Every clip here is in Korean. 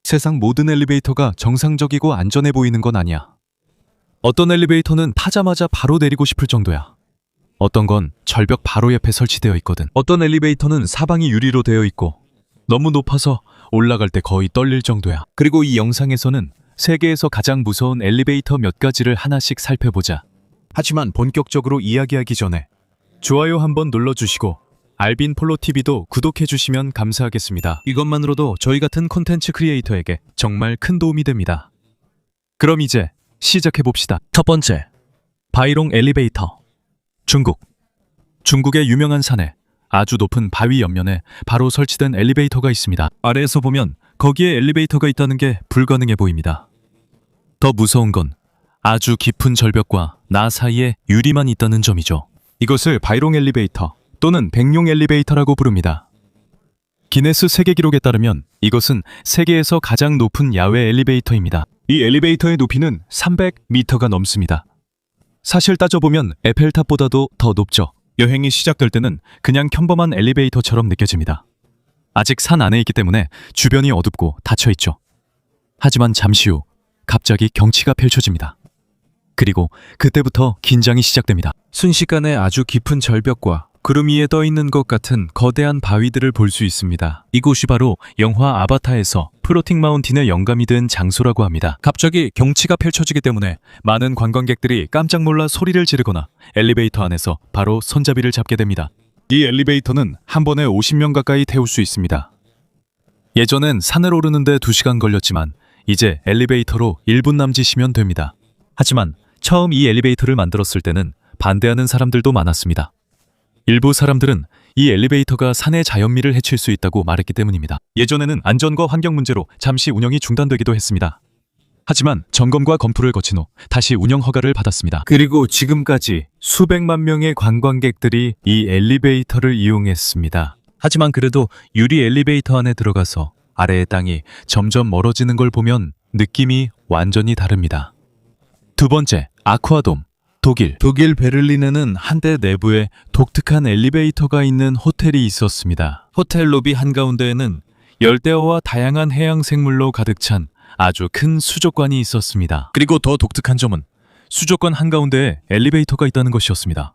세상 모든 엘리베이터가 정상적이고 안전해 보이는 건 아니야. 어떤 엘리베이터는 타자마자 바로 내리고 싶을 정도야. 어떤 건 절벽 바로 옆에 설치되어 있거든. 어떤 엘리베이터는 사방이 유리로 되어 있고 너무 높아서 올라갈 때 거의 떨릴 정도야. 그리고 이 영상에서는 세계에서 가장 무서운 엘리베이터 몇 가지를 하나씩 살펴보자. 하지만 본격적으로 이야기하기 전에 좋아요 한번 눌러주시고 알빈 폴로TV도 구독해주시면 감사하겠습니다. 이것만으로도 저희 같은 콘텐츠 크리에이터에게 정말 큰 도움이 됩니다. 그럼 이제 시작해봅시다. 첫 번째, 바이롱 엘리베이터. 중국의 유명한 산에 아주 높은 바위 옆면에 바로 설치된 엘리베이터가 있습니다. 아래에서 보면 거기에 엘리베이터가 있다는 게 불가능해 보입니다. 더 무서운 건 아주 깊은 절벽과 나 사이에 유리만 있다는 점이죠. 이것을 바이롱 엘리베이터 또는 백룡 엘리베이터라고 부릅니다. 기네스 세계 기록에 따르면 이것은 세계에서 가장 높은 야외 엘리베이터입니다. 이 엘리베이터의 높이는 300m가 넘습니다. 사실 따져보면 에펠탑보다도 더 높죠. 여행이 시작될 때는 그냥 평범한 엘리베이터처럼 느껴집니다. 아직 산 안에 있기 때문에 주변이 어둡고 닫혀있죠. 하지만 잠시 후 갑자기 경치가 펼쳐집니다. 그리고 그때부터 긴장이 시작됩니다. 순식간에 아주 깊은 절벽과 구름 위에 떠 있는 것 같은 거대한 바위들을 볼 수 있습니다. 이곳이 바로 영화 아바타에서 플로팅 마운틴의 영감이 된 장소라고 합니다. 갑자기 경치가 펼쳐지기 때문에 많은 관광객들이 깜짝 놀라 소리를 지르거나 엘리베이터 안에서 바로 손잡이를 잡게 됩니다. 이 엘리베이터는 한 번에 50명 가까이 태울 수 있습니다. 예전엔 산을 오르는데 2시간 걸렸지만 이제 엘리베이터로 1분 남짓이면 됩니다. 하지만 처음 이 엘리베이터를 만들었을 때는 반대하는 사람들도 많았습니다. 일부 사람들은 이 엘리베이터가 산의 자연미를 해칠 수 있다고 말했기 때문입니다. 예전에는 안전과 환경 문제로 잠시 운영이 중단되기도 했습니다. 하지만 점검과 검토를 거친 후 다시 운영 허가를 받았습니다. 그리고 지금까지 수백만 명의 관광객들이 이 엘리베이터를 이용했습니다. 하지만 그래도 유리 엘리베이터 안에 들어가서 아래의 땅이 점점 멀어지는 걸 보면 느낌이 완전히 다릅니다. 두 번째, 아쿠아돔. 독일 베를린에는 한때 내부에 독특한 엘리베이터가 있는 호텔이 있었습니다. 호텔 로비 한가운데에는 열대어와 다양한 해양 생물로 가득 찬 아주 큰 수족관이 있었습니다. 그리고 더 독특한 점은 수족관 한가운데에 엘리베이터가 있다는 것이었습니다.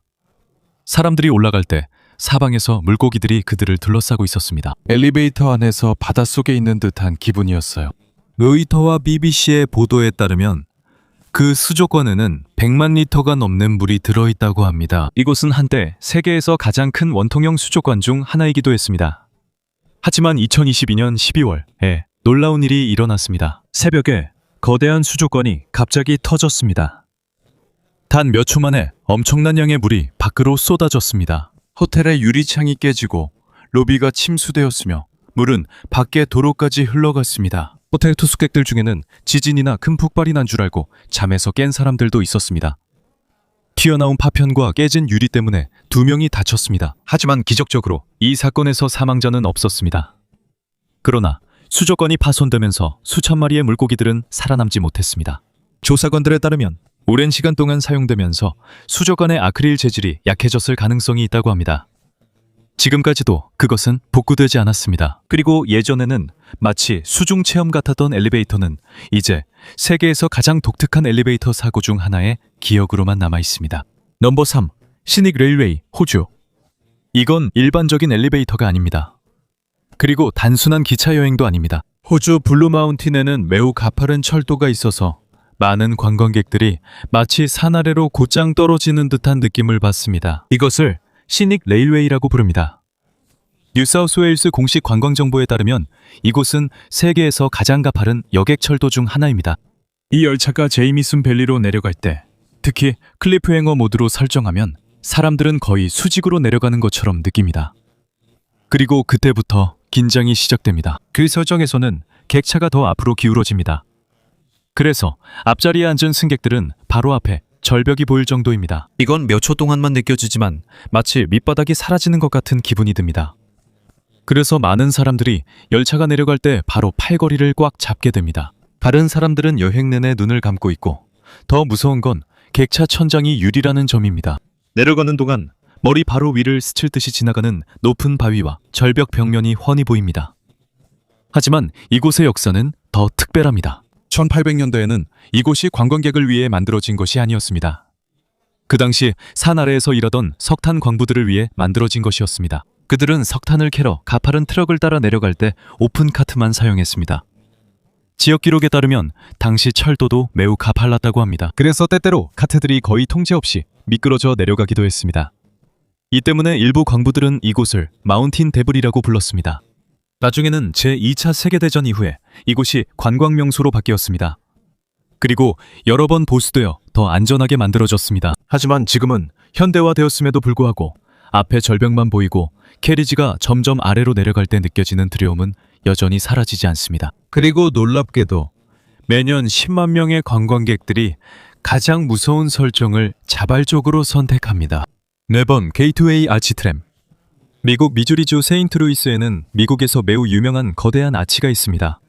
사람들이 올라갈 때 사방에서 물고기들이 그들을 둘러싸고 있었습니다. 엘리베이터 안에서 바닷속에 있는 듯한 기분이었어요. 로이터와 BBC의 보도에 따르면 그 수족관에는 100만 리터가 넘는 물이 들어있다고 합니다. 이곳은 한때 세계에서 가장 큰 원통형 수족관 중 하나이기도 했습니다. 하지만 2022년 12월에 놀라운 일이 일어났습니다. 새벽에 거대한 수족관이 갑자기 터졌습니다. 단 몇 초 만에 엄청난 양의 물이 밖으로 쏟아졌습니다. 호텔의 유리창이 깨지고 로비가 침수되었으며 물은 밖에 도로까지 흘러갔습니다. 호텔 투숙객들 중에는 지진이나 큰 폭발이 난 줄 알고 잠에서 깬 사람들도 있었습니다. 튀어나온 파편과 깨진 유리 때문에 2명이 다쳤습니다. 하지만 기적적으로 이 사건에서 사망자는 없었습니다. 그러나 수족관이 파손되면서 수천 마리의 물고기들은 살아남지 못했습니다. 조사관들에 따르면 오랜 시간 동안 사용되면서 수족관의 아크릴 재질이 약해졌을 가능성이 있다고 합니다. 지금까지도 그것은 복구되지 않았습니다. 그리고 예전에는 마치 수중 체험 같았던 엘리베이터는 이제 세계에서 가장 독특한 엘리베이터 사고 중 하나의 기억으로만 남아 있습니다. 넘버 3. 시닉 레일웨이, 호주. 이건 일반적인 엘리베이터가 아닙니다. 그리고 단순한 기차 여행도 아닙니다. 호주 블루 마운틴에는 매우 가파른 철도가 있어서 많은 관광객들이 마치 산 아래로 곧장 떨어지는 듯한 느낌을 받습니다. 이것을 시닉 레일웨이라고 부릅니다. 뉴사우스웨일스 공식 관광 정보에 따르면 이곳은 세계에서 가장 가파른 여객철도 중 하나입니다. 이 열차가 제이미슨 밸리로 내려갈 때, 특히 클리프행어 모드로 설정하면 사람들은 거의 수직으로 내려가는 것처럼 느낍니다. 그리고 그때부터 긴장이 시작됩니다. 그 설정에서는 객차가 더 앞으로 기울어집니다. 그래서 앞자리에 앉은 승객들은 바로 앞에 절벽이 보일 정도입니다. 이건 몇 초 동안만 느껴지지만 마치 밑바닥이 사라지는 것 같은 기분이 듭니다. 그래서 많은 사람들이 열차가 내려갈 때 바로 팔걸이를 꽉 잡게 됩니다. 다른 사람들은 여행 내내 눈을 감고 있고 더 무서운 건 객차 천장이 유리라는 점입니다. 내려가는 동안 머리 바로 위를 스칠 듯이 지나가는 높은 바위와 절벽 벽면이 훤히 보입니다. 하지만 이곳의 역사는 더 더 특별합니다. 1800년대에는 이곳이 관광객을 위해 만들어진 것이 아니었습니다. 그 당시 산 아래에서 일하던 석탄 광부들을 위해 만들어진 것이었습니다. 그들은 석탄을 캐러 가파른 트럭을 따라 내려갈 때 오픈카트만 사용했습니다. 지역 기록에 따르면 당시 철도도 매우 가팔랐다고 합니다. 그래서 때때로 카트들이 거의 통제 없이 미끄러져 내려가기도 했습니다. 이 때문에 일부 광부들은 이곳을 마운틴 데블이라고 불렀습니다. 나중에는 제2차 세계대전 이후에 이곳이 관광 명소로 바뀌었습니다. 그리고 여러 번 보수되어 더 안전하게 만들어졌습니다. 하지만 지금은 현대화되었음에도 불구하고 앞에 절벽만 보이고 캐리지가 점점 아래로 내려갈 때 느껴지는 두려움은 여전히 사라지지 않습니다. 그리고 놀랍게도 매년 10만 명의 관광객들이 가장 무서운 설정을 자발적으로 선택합니다. 4번 게이트웨이 아치트램. 미국 미주리주 세인트루이스에는 미국에서 매우 유명한 거대한 아치가 있습니다.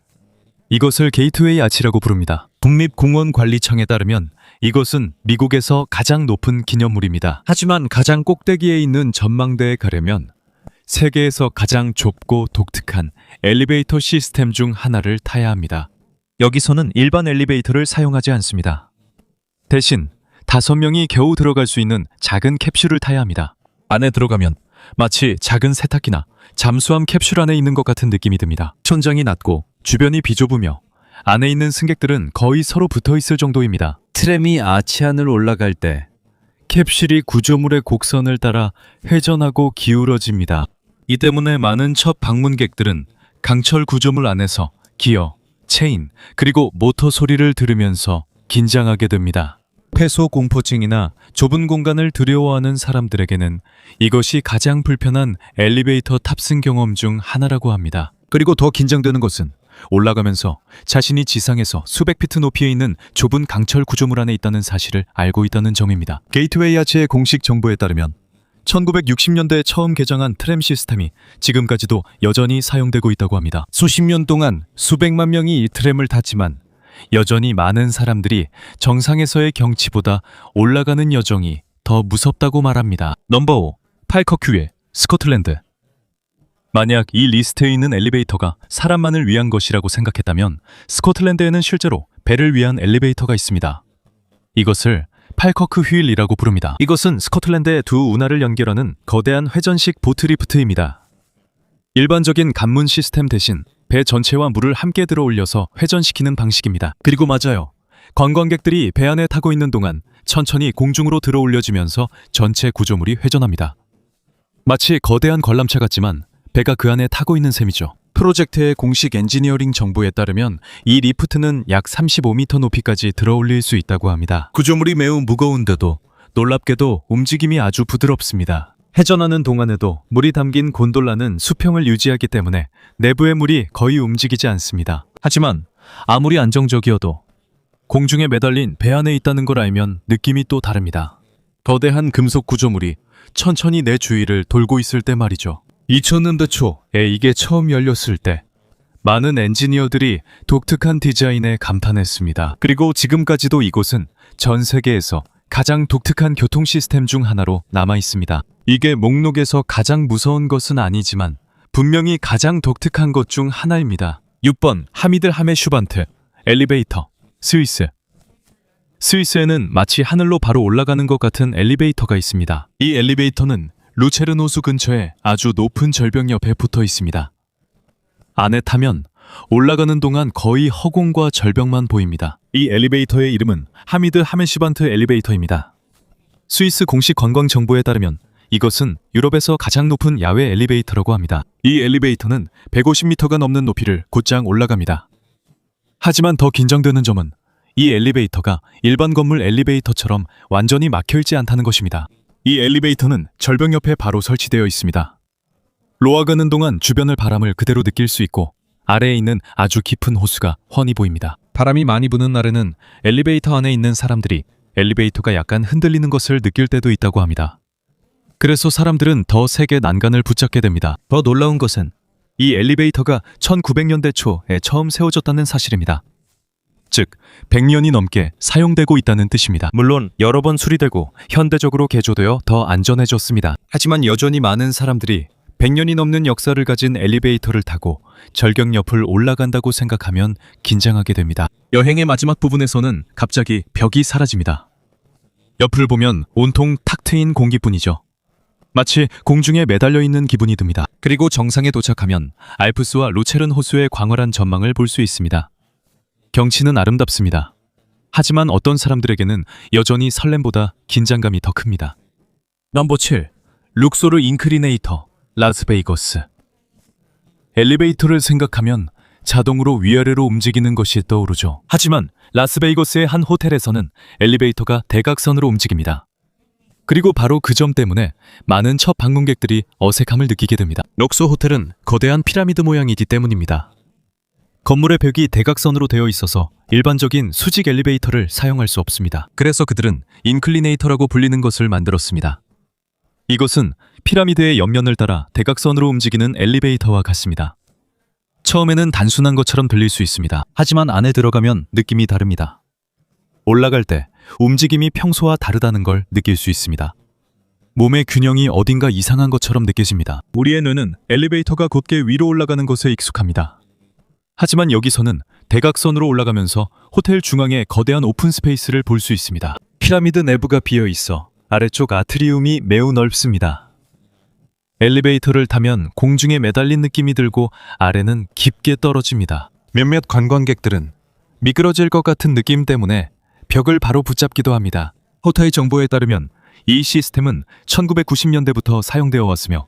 이것을 게이트웨이 아치라고 부릅니다. 국립공원관리청에 따르면 이것은 미국에서 가장 높은 기념물입니다. 하지만 가장 꼭대기에 있는 전망대에 가려면 세계에서 가장 좁고 독특한 엘리베이터 시스템 중 하나를 타야 합니다. 여기서는 일반 엘리베이터를 사용하지 않습니다. 대신 5명이 겨우 들어갈 수 있는 작은 캡슐을 타야 합니다. 안에 들어가면 마치 작은 세탁기나 잠수함 캡슐 안에 있는 것 같은 느낌이 듭니다. 천장이 낮고 주변이 비좁으며 안에 있는 승객들은 거의 서로 붙어 있을 정도입니다. 트램이 아치안을 올라갈 때 캡슐이 구조물의 곡선을 따라 회전하고 기울어집니다. 이 때문에 많은 첫 방문객들은 강철 구조물 안에서 기어, 체인, 그리고 모터 소리를 들으면서 긴장하게 됩니다. 폐소 공포증이나 좁은 공간을 두려워하는 사람들에게는 이것이 가장 불편한 엘리베이터 탑승 경험 중 하나라고 합니다. 그리고 더 긴장되는 것은 올라가면서 자신이 지상에서 수백 피트 높이에 있는 좁은 강철 구조물 안에 있다는 사실을 알고 있다는 점입니다. 게이트웨이 아치의 공식 정보에 따르면 1960년대에 처음 개장한 트램 시스템이 지금까지도 여전히 사용되고 있다고 합니다. 수십 년 동안 수백만 명이 이 트램을 탔지만 여전히 많은 사람들이 정상에서의 경치보다 올라가는 여정이 더 무섭다고 말합니다. 넘버 5. 팔커큐에 스코틀랜드. 만약 이 리스트에 있는 엘리베이터가 사람만을 위한 것이라고 생각했다면 스코틀랜드에는 실제로 배를 위한 엘리베이터가 있습니다. 이것을 팔커크 휠이라고 부릅니다. 이것은 스코틀랜드의 두 운하를 연결하는 거대한 회전식 보트리프트입니다. 일반적인 관문 시스템 대신 배 전체와 물을 함께 들어 올려서 회전시키는 방식입니다. 그리고 맞아요. 관광객들이 배 안에 타고 있는 동안 천천히 공중으로 들어 올려지면서 전체 구조물이 회전합니다. 마치 거대한 관람차 같지만 배가 그 안에 타고 있는 셈이죠. 프로젝트의 공식 엔지니어링 정보에 따르면 이 리프트는 약 35m 높이까지 들어 올릴 수 있다고 합니다. 구조물이 매우 무거운데도 놀랍게도 움직임이 아주 부드럽습니다. 회전하는 동안에도 물이 담긴 곤돌라는 수평을 유지하기 때문에 내부의 물이 거의 움직이지 않습니다. 하지만 아무리 안정적이어도 공중에 매달린 배 안에 있다는 걸 알면 느낌이 또 다릅니다. 거대한 금속 구조물이 천천히 내 주위를 돌고 있을 때 말이죠. 2000년대 초에 이게 처음 열렸을 때 많은 엔지니어들이 독특한 디자인에 감탄했습니다. 그리고 지금까지도 이곳은 전 세계에서 가장 독특한 교통 시스템 중 하나로 남아 있습니다. 이게 목록에서 가장 무서운 것은 아니지만 분명히 가장 독특한 것 중 하나입니다. 6번 하미드 하메 슈반트 엘리베이터 스위스. 스위스에는 마치 하늘로 바로 올라가는 것 같은 엘리베이터가 있습니다. 이 엘리베이터는 루체른 호수 근처에 아주 높은 절벽 옆에 붙어 있습니다. 안에 타면 올라가는 동안 거의 허공과 절벽만 보입니다. 이 엘리베이터의 이름은 하미드 하메슈반트 엘리베이터입니다. 스위스 공식 관광 정보에 따르면 이것은 유럽에서 가장 높은 야외 엘리베이터라고 합니다. 이 엘리베이터는 150m가 넘는 높이를 곧장 올라갑니다. 하지만 더 긴장되는 점은 이 엘리베이터가 일반 건물 엘리베이터처럼 완전히 막혀있지 않다는 것입니다. 이 엘리베이터는 절벽 옆에 바로 설치되어 있습니다. 로아가는 동안 주변의 바람을 그대로 느낄 수 있고 아래에 있는 아주 깊은 호수가 훤히 보입니다. 바람이 많이 부는 날에는 엘리베이터 안에 있는 사람들이 엘리베이터가 약간 흔들리는 것을 느낄 때도 있다고 합니다. 그래서 사람들은 더 세게 난간을 붙잡게 됩니다. 더 놀라운 것은 이 엘리베이터가 1900년대 초에 처음 세워졌다는 사실입니다. 즉, 100년이 넘게 사용되고 있다는 뜻입니다. 물론 여러 번 수리되고 현대적으로 개조되어 더 안전해졌습니다. 하지만 여전히 많은 사람들이 100년이 넘는 역사를 가진 엘리베이터를 타고 절경 옆을 올라간다고 생각하면 긴장하게 됩니다. 여행의 마지막 부분에서는 갑자기 벽이 사라집니다. 옆을 보면 온통 탁 트인 공기뿐이죠. 마치 공중에 매달려 있는 기분이 듭니다. 그리고 정상에 도착하면 알프스와 루체른 호수의 광활한 전망을 볼 수 있습니다. 경치는 아름답습니다. 하지만 어떤 사람들에게는 여전히 설렘보다 긴장감이 더 큽니다. 넘버 7. 룩소르 인클리네이터, 라스베이거스. 엘리베이터를 생각하면 자동으로 위아래로 움직이는 것이 떠오르죠. 하지만 라스베이거스의 한 호텔에서는 엘리베이터가 대각선으로 움직입니다. 그리고 바로 그 점 때문에 많은 첫 방문객들이 어색함을 느끼게 됩니다. 럭소 호텔은 거대한 피라미드 모양이기 때문입니다. 건물의 벽이 대각선으로 되어 있어서 일반적인 수직 엘리베이터를 사용할 수 없습니다. 그래서 그들은 인클리네이터라고 불리는 것을 만들었습니다. 이것은 피라미드의 옆면을 따라 대각선으로 움직이는 엘리베이터와 같습니다. 처음에는 단순한 것처럼 들릴 수 있습니다. 하지만 안에 들어가면 느낌이 다릅니다. 올라갈 때 움직임이 평소와 다르다는 걸 느낄 수 있습니다. 몸의 균형이 어딘가 이상한 것처럼 느껴집니다. 우리의 뇌는 엘리베이터가 곧게 위로 올라가는 것에 익숙합니다. 하지만 여기서는 대각선으로 올라가면서 호텔 중앙에 거대한 오픈 스페이스를 볼 수 있습니다. 피라미드 내부가 비어 있어 아래쪽 아트리움이 매우 넓습니다. 엘리베이터를 타면 공중에 매달린 느낌이 들고 아래는 깊게 떨어집니다. 몇몇 관광객들은 미끄러질 것 같은 느낌 때문에 벽을 바로 붙잡기도 합니다. 호타이 정보에 따르면 이 시스템은 1990년대부터 사용되어 왔으며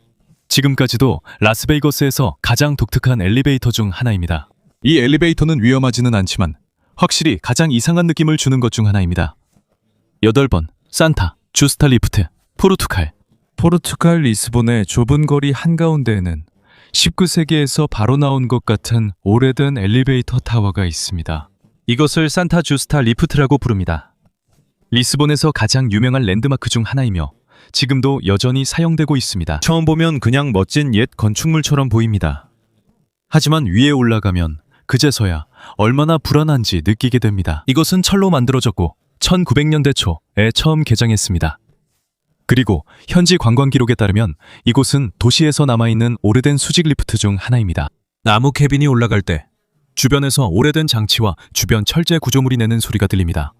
지금까지도 라스베이거스에서 가장 독특한 엘리베이터 중 하나입니다. 이 엘리베이터는 위험하지는 않지만 확실히 가장 이상한 느낌을 주는 것 중 하나입니다. 8번 산타 주스타 리프트, 포르투갈 리스본의 좁은 거리 한가운데에는 19세기에서 바로 나온 것 같은 오래된 엘리베이터 타워가 있습니다. 이것을 산타 주스타 리프트라고 부릅니다. 리스본에서 가장 유명한 랜드마크 중 하나이며 지금도 여전히 사용되고 있습니다. 처음 보면 그냥 멋진 옛 건축물처럼 보입니다. 하지만 위에 올라가면 그제서야 얼마나 불안한지 느끼게 됩니다. 이것은 철로 만들어졌고 1900년대 초에 처음 개장했습니다. 그리고 현지 관광 기록에 따르면 이곳은 도시에서 남아있는 오래된 수직 리프트 중 하나입니다. 나무 캐빈이 올라갈 때 주변에서 오래된 장치와 주변 철제 구조물이 내는 소리가 들립니다.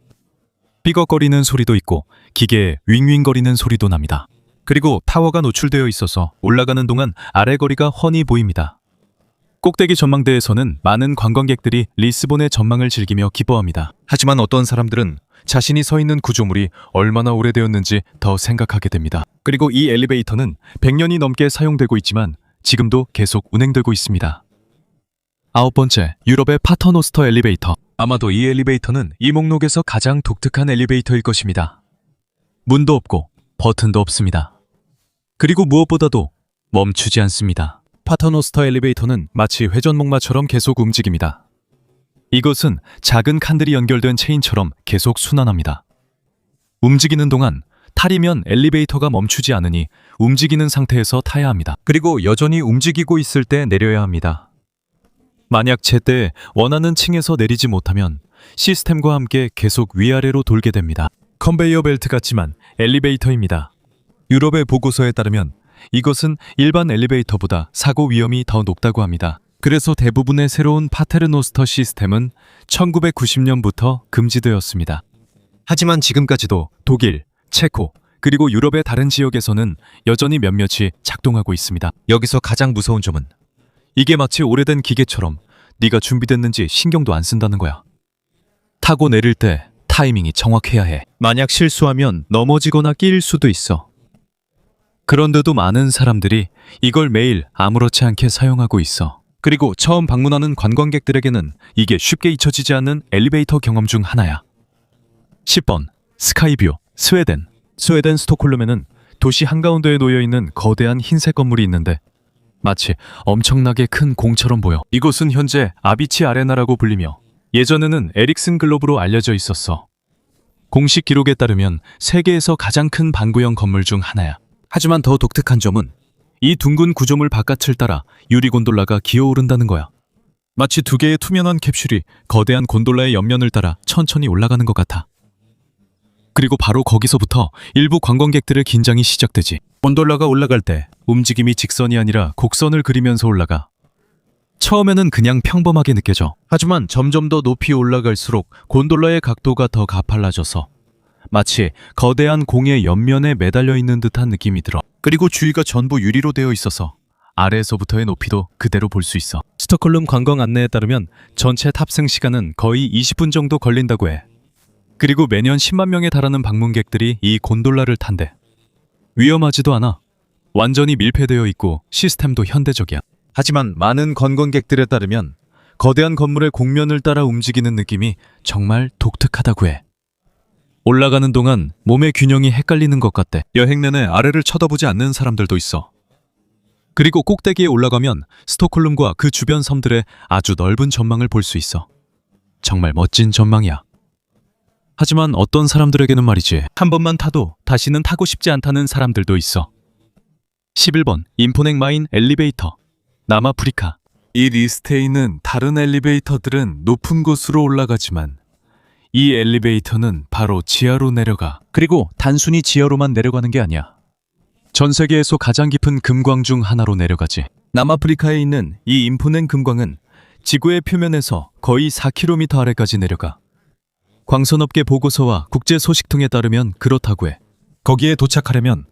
삐걱거리는 소리도 있고 기계의 윙윙거리는 소리도 납니다. 그리고 타워가 노출되어 있어서 올라가는 동안 아래 거리가 훤히 보입니다. 꼭대기 전망대에서는 많은 관광객들이 리스본의 전망을 즐기며 기뻐합니다. 하지만 어떤 사람들은 자신이 서 있는 구조물이 얼마나 오래되었는지 더 생각하게 됩니다. 그리고 이 엘리베이터는 100년이 넘게 사용되고 있지만 지금도 계속 운행되고 있습니다. 9번째, 유럽의 파터노스터 엘리베이터. 아마도 이 엘리베이터는 이 목록에서 가장 독특한 엘리베이터일 것입니다. 문도 없고 버튼도 없습니다. 그리고 무엇보다도 멈추지 않습니다. 파터노스터 엘리베이터는 마치 회전목마처럼 계속 움직입니다. 이것은 작은 칸들이 연결된 체인처럼 계속 순환합니다. 움직이는 동안 탈이면 엘리베이터가 멈추지 않으니 움직이는 상태에서 타야 합니다. 그리고 여전히 움직이고 있을 때 내려야 합니다. 만약 제때 원하는 층에서 내리지 못하면 시스템과 함께 계속 위아래로 돌게 됩니다. 컨베이어 벨트 같지만 엘리베이터입니다. 유럽의 보고서에 따르면 이것은 일반 엘리베이터보다 사고 위험이 더 높다고 합니다. 그래서 대부분의 새로운 파테르노스터 시스템은 1990년부터 금지되었습니다. 하지만 지금까지도 독일, 체코, 그리고 유럽의 다른 지역에서는 여전히 몇몇이 작동하고 있습니다. 여기서 가장 무서운 점은 이게 마치 오래된 기계처럼 네가 준비됐는지 신경도 안 쓴다는 거야. 타고 내릴 때 타이밍이 정확해야 해. 만약 실수하면 넘어지거나 끼일 수도 있어. 그런데도 많은 사람들이 이걸 매일 아무렇지 않게 사용하고 있어. 그리고 처음 방문하는 관광객들에게는 이게 쉽게 잊혀지지 않는 엘리베이터 경험 중 하나야. 10번 스카이뷰, 스웨덴 스톡홀름에는 도시 한가운데에 놓여있는 거대한 흰색 건물이 있는데 마치 엄청나게 큰 공처럼 보여. 이곳은 현재 아비치 아레나라고 불리며 예전에는 에릭슨 글로브로 알려져 있었어. 공식 기록에 따르면 세계에서 가장 큰 방구형 건물 중 하나야. 하지만 더 독특한 점은 이 둥근 구조물 바깥을 따라 유리 곤돌라가 기어오른다는 거야. 마치 두 개의 투명한 캡슐이 거대한 곤돌라의 옆면을 따라 천천히 올라가는 것 같아. 그리고 바로 거기서부터 일부 관광객들의 긴장이 시작되지. 곤돌라가 올라갈 때 움직임이 직선이 아니라 곡선을 그리면서 올라가. 처음에는 그냥 평범하게 느껴져. 하지만 점점 더 높이 올라갈수록 곤돌라의 각도가 더 가팔라져서 마치 거대한 공의 옆면에 매달려 있는 듯한 느낌이 들어. 그리고 주위가 전부 유리로 되어 있어서 아래에서부터의 높이도 그대로 볼 수 있어. 스톡홀름 관광 안내에 따르면 전체 탑승 시간은 거의 20분 정도 걸린다고 해. 그리고 매년 10만 명에 달하는 방문객들이 이 곤돌라를 탄대. 위험하지도 않아. 완전히 밀폐되어 있고 시스템도 현대적이야. 하지만 많은 관광객들에 따르면 거대한 건물의 곡면을 따라 움직이는 느낌이 정말 독특하다고 해. 올라가는 동안 몸의 균형이 헷갈리는 것 같대. 여행 내내 아래를 쳐다보지 않는 사람들도 있어. 그리고 꼭대기에 올라가면 스톡홀름과 그 주변 섬들의 아주 넓은 전망을 볼 수 있어. 정말 멋진 전망이야. 하지만 어떤 사람들에게는 말이지, 한 번만 타도 다시는 타고 싶지 않다는 사람들도 있어. 11번 인포넥 마인 엘리베이터. 남아프리카. 이 리스트에 있는 다른 엘리베이터들은 높은 곳으로 올라가지만 이 엘리베이터는 바로 지하로 내려가. 그리고 단순히 지하로만 내려가는 게 아니야. 전 세계에서 가장 깊은 금광 중 하나로 내려가지. 남아프리카에 있는 이 인포넥 금광은 지구의 표면에서 거의 4km 아래까지 내려가. 광선업계 보고서와 국제 소식통에 따르면 그렇다고 해. 거기에 도착하려면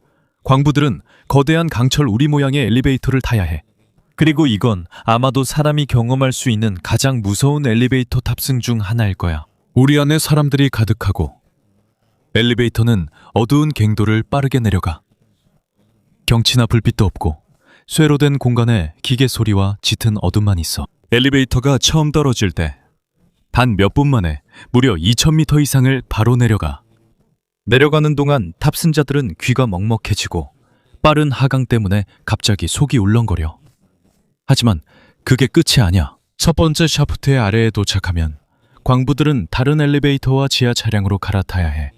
광부들은 거대한 강철 우리 모양의 엘리베이터를 타야 해. 그리고 이건 아마도 사람이 경험할 수 있는 가장 무서운 엘리베이터 탑승 중 하나일 거야. 우리 안에 사람들이 가득하고 엘리베이터는 어두운 갱도를 빠르게 내려가. 경치나 불빛도 없고 쇠로 된 공간에 기계 소리와 짙은 어둠만 있어. 엘리베이터가 처음 떨어질 때 단 몇 분 만에 무려 2000m 이상을 바로 내려가. 내려가는 동안 탑승자들은 귀가 먹먹해지고 빠른 하강 때문에 갑자기 속이 울렁거려. 하지만 그게 끝이 아니야. 첫 번째 샤프트의 아래에 도착하면 광부들은 다른 엘리베이터와 지하 차량으로 갈아타야 해.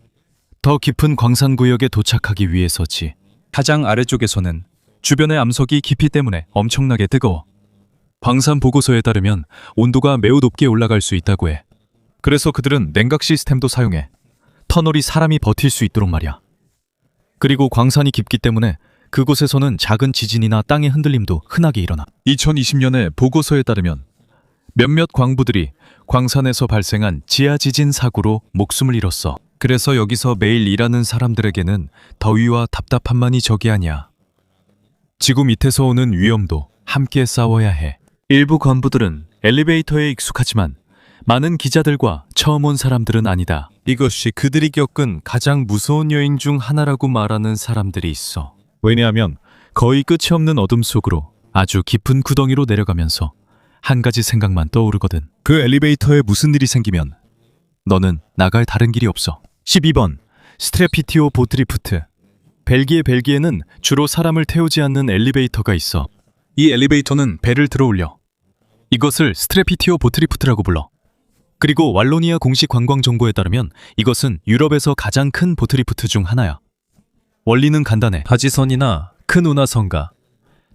더 깊은 광산 구역에 도착하기 위해서지. 가장 아래쪽에서는 주변의 암석이 깊이 때문에 엄청나게 뜨거워. 광산 보고서에 따르면 온도가 매우 높게 올라갈 수 있다고 해. 그래서 그들은 냉각 시스템도 사용해. 터널이 사람이 버틸 수 있도록 말이야. 그리고 광산이 깊기 때문에 그곳에서는 작은 지진이나 땅의 흔들림도 흔하게 일어나. 2020년에 보고서에 따르면 몇몇 광부들이 광산에서 발생한 지하 지진 사고로 목숨을 잃었어. 그래서 여기서 매일 일하는 사람들에게는 더위와 답답함만이 적이 아니야. 지구 밑에서 오는 위험도 함께 싸워야 해. 일부 관부들은 엘리베이터에 익숙하지만 많은 기자들과 처음 온 사람들은 아니다. 이것이 그들이 겪은 가장 무서운 여행 중 하나라고 말하는 사람들이 있어. 왜냐하면 거의 끝이 없는 어둠 속으로 아주 깊은 구덩이로 내려가면서 한 가지 생각만 떠오르거든. 그 엘리베이터에 무슨 일이 생기면 너는 나갈 다른 길이 없어. 12번 스트레피티오 보트리프트. 벨기에는 주로 사람을 태우지 않는 엘리베이터가 있어. 이 엘리베이터는 배를 들어 올려. 이것을 스트레피티오 보트리프트라고 불러. 그리고 왈로니아 공식 관광 정보에 따르면 이것은 유럽에서 가장 큰 보트리프트 중 하나야. 원리는 간단해. 하지선이나 큰 운하선과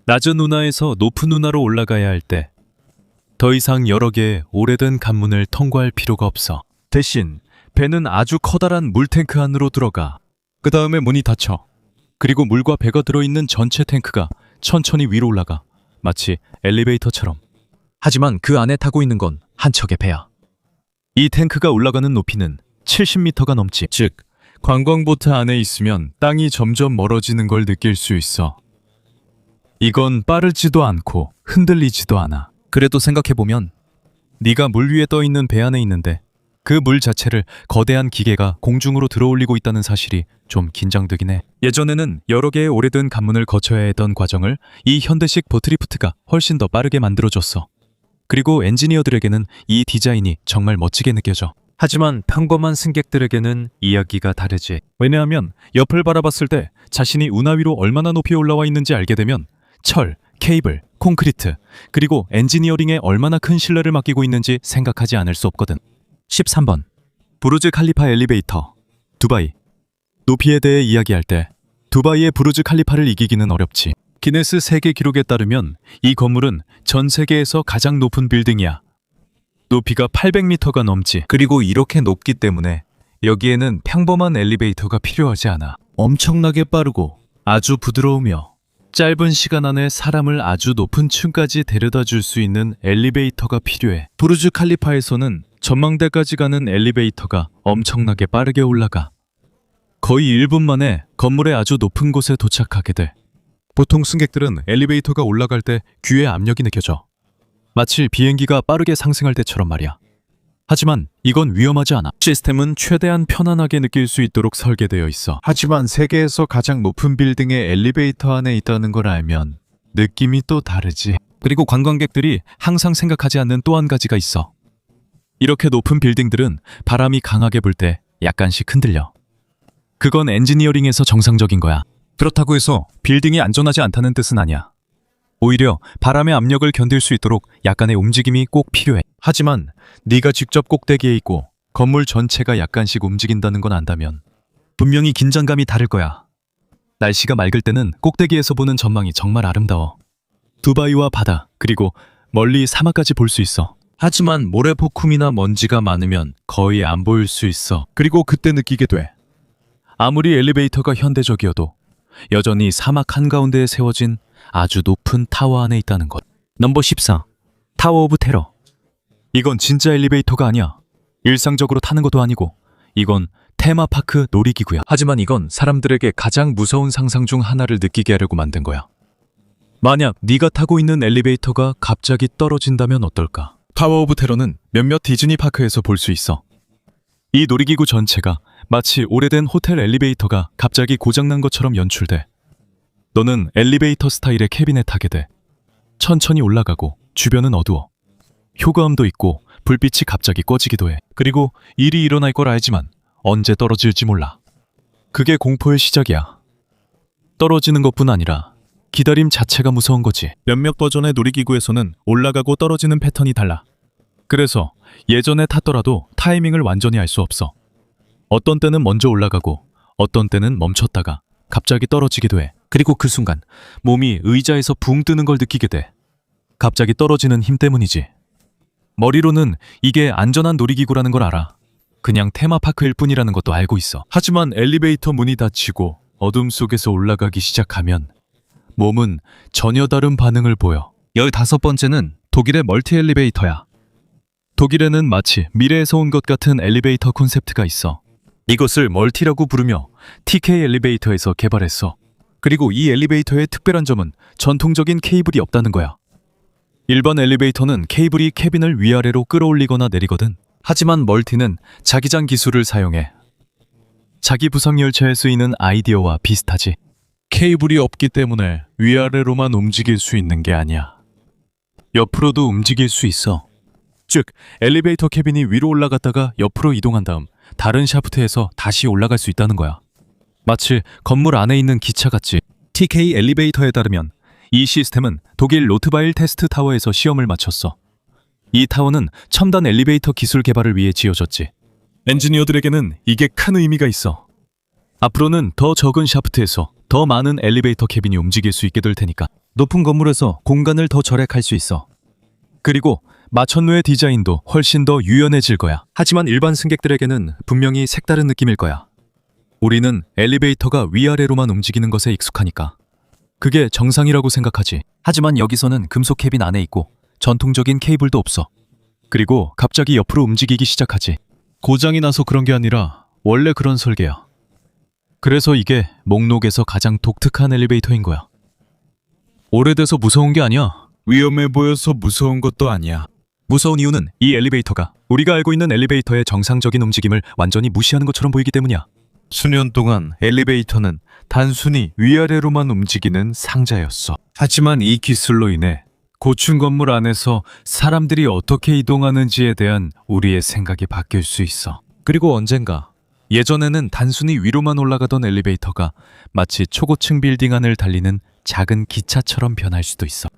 낮은 운하에서 높은 운하로 올라가야 할 때 더 이상 여러 개의 오래된 관문을 통과할 필요가 없어. 대신 배는 아주 커다란 물탱크 안으로 들어가. 그 다음에 문이 닫혀. 그리고 물과 배가 들어있는 전체 탱크가 천천히 위로 올라가. 마치 엘리베이터처럼. 하지만 그 안에 타고 있는 건 한 척의 배야. 이 탱크가 올라가는 높이는 70m가 넘지. 즉, 관광보트 안에 있으면 땅이 점점 멀어지는 걸 느낄 수 있어. 이건 빠르지도 않고 흔들리지도 않아. 그래도 생각해보면 네가 물 위에 떠 있는 배 안에 있는데 그 물 자체를 거대한 기계가 공중으로 들어올리고 있다는 사실이 좀 긴장되긴 해. 예전에는 여러 개의 오래된 관문을 거쳐야 했던 과정을 이 현대식 보트리프트가 훨씬 더 빠르게 만들어줬어. 그리고 엔지니어들에게는 이 디자인이 정말 멋지게 느껴져. 하지만 평범한 승객들에게는 이야기가 다르지. 왜냐하면 옆을 바라봤을 때 자신이 운하 위로 얼마나 높이 올라와 있는지 알게 되면 철, 케이블, 콘크리트, 그리고 엔지니어링에 얼마나 큰 신뢰를 맡기고 있는지 생각하지 않을 수 없거든. 13번 부르즈 칼리파 엘리베이터. 두바이. 높이에 대해 이야기할 때 두바이의 부르즈 칼리파를 이기기는 어렵지. 기네스 세계 기록에 따르면 이 건물은 전 세계에서 가장 높은 빌딩이야. 높이가 800m가 넘지. 그리고 이렇게 높기 때문에 여기에는 평범한 엘리베이터가 필요하지 않아. 엄청나게 빠르고 아주 부드러우며 짧은 시간 안에 사람을 아주 높은 층까지 데려다 줄 수 있는 엘리베이터가 필요해. 부르즈 칼리파에서는 전망대까지 가는 엘리베이터가 엄청나게 빠르게 올라가. 거의 1분 만에 건물의 아주 높은 곳에 도착하게 돼. 보통 승객들은 엘리베이터가 올라갈 때 귀에 압력이 느껴져. 마치 비행기가 빠르게 상승할 때처럼 말이야. 하지만 이건 위험하지 않아. 시스템은 최대한 편안하게 느낄 수 있도록 설계되어 있어. 하지만 세계에서 가장 높은 빌딩의 엘리베이터 안에 있다는 걸 알면 느낌이 또 다르지. 그리고 관광객들이 항상 생각하지 않는 또 한 가지가 있어. 이렇게 높은 빌딩들은 바람이 강하게 불 때 약간씩 흔들려. 그건 엔지니어링에서 정상적인 거야. 그렇다고 해서 빌딩이 안전하지 않다는 뜻은 아니야. 오히려 바람의 압력을 견딜 수 있도록 약간의 움직임이 꼭 필요해. 하지만 네가 직접 꼭대기에 있고 건물 전체가 약간씩 움직인다는 건 안다면 분명히 긴장감이 다를 거야. 날씨가 맑을 때는 꼭대기에서 보는 전망이 정말 아름다워. 두바이와 바다, 그리고 멀리 사막까지 볼 수 있어. 하지만 모래폭풍이나 먼지가 많으면 거의 안 보일 수 있어. 그리고 그때 느끼게 돼. 아무리 엘리베이터가 현대적이어도 여전히 사막 한가운데에 세워진 아주 높은 타워 안에 있다는 것. 넘버 14. 타워 오브 테러. 이건 진짜 엘리베이터가 아니야. 일상적으로 타는 것도 아니고 이건 테마파크 놀이기구야. 하지만 이건 사람들에게 가장 무서운 상상 중 하나를 느끼게 하려고 만든 거야. 만약 네가 타고 있는 엘리베이터가 갑자기 떨어진다면 어떨까? 타워 오브 테러는 몇몇 디즈니 파크에서 볼 수 있어. 이 놀이기구 전체가 마치 오래된 호텔 엘리베이터가 갑자기 고장난 것처럼 연출돼. 너는 엘리베이터 스타일의 캐빈에 타게 돼. 천천히 올라가고 주변은 어두워. 효과음도 있고 불빛이 갑자기 꺼지기도 해. 그리고 일이 일어날 걸 알지만 언제 떨어질지 몰라. 그게 공포의 시작이야. 떨어지는 것뿐 아니라 기다림 자체가 무서운 거지. 몇몇 버전의 놀이기구에서는 올라가고 떨어지는 패턴이 달라. 그래서 예전에 탔더라도 타이밍을 완전히 알 수 없어. 어떤 때는 먼저 올라가고 어떤 때는 멈췄다가 갑자기 떨어지기도 해. 그리고 그 순간 몸이 의자에서 붕 뜨는 걸 느끼게 돼. 갑자기 떨어지는 힘 때문이지. 머리로는 이게 안전한 놀이기구라는 걸 알아. 그냥 테마파크일 뿐이라는 것도 알고 있어. 하지만 엘리베이터 문이 닫히고 어둠 속에서 올라가기 시작하면 몸은 전혀 다른 반응을 보여. 15번째는 독일의 멀티 엘리베이터야. 독일에는 마치 미래에서 온 것 같은 엘리베이터 콘셉트가 있어. 이것을 멀티라고 부르며 TK 엘리베이터에서 개발했어. 그리고 이 엘리베이터의 특별한 점은 전통적인 케이블이 없다는 거야. 일반 엘리베이터는 케이블이 캐빈을 위아래로 끌어올리거나 내리거든. 하지만 멀티는 자기장 기술을 사용해. 자기 부상 열차에 쓰이는 아이디어와 비슷하지. 케이블이 없기 때문에 위아래로만 움직일 수 있는 게 아니야. 옆으로도 움직일 수 있어. 즉, 엘리베이터 캐빈이 위로 올라갔다가 옆으로 이동한 다음 다른 샤프트에서 다시 올라갈 수 있다는 거야. 마치 건물 안에 있는 기차 같지. TK 엘리베이터에 따르면 이 시스템은 독일 로트바일 테스트 타워에서 시험을 마쳤어. 이 타워는 첨단 엘리베이터 기술 개발을 위해 지어졌지. 엔지니어들에게는 이게 큰 의미가 있어. 앞으로는 더 적은 샤프트에서 더 많은 엘리베이터 캐빈이 움직일 수 있게 될 테니까 높은 건물에서 공간을 더 절약할 수 있어. 그리고 마천루의 디자인도 훨씬 더 유연해질 거야. 하지만 일반 승객들에게는 분명히 색다른 느낌일 거야. 우리는 엘리베이터가 위아래로만 움직이는 것에 익숙하니까 그게 정상이라고 생각하지. 하지만 여기서는 금속 캐빈 안에 있고 전통적인 케이블도 없어. 그리고 갑자기 옆으로 움직이기 시작하지. 고장이 나서 그런 게 아니라 원래 그런 설계야. 그래서 이게 목록에서 가장 독특한 엘리베이터인 거야. 오래돼서 무서운 게 아니야. 위험해 보여서 무서운 것도 아니야. 무서운 이유는 이 엘리베이터가 우리가 알고 있는 엘리베이터의 정상적인 움직임을 완전히 무시하는 것처럼 보이기 때문이야. 수년 동안 엘리베이터는 단순히 위아래로만 움직이는 상자였어. 하지만 이 기술로 인해 고층 건물 안에서 사람들이 어떻게 이동하는지에 대한 우리의 생각이 바뀔 수 있어. 그리고 언젠가 예전에는 단순히 위로만 올라가던 엘리베이터가 마치 초고층 빌딩 안을 달리는 작은 기차처럼 변할 수도 있어.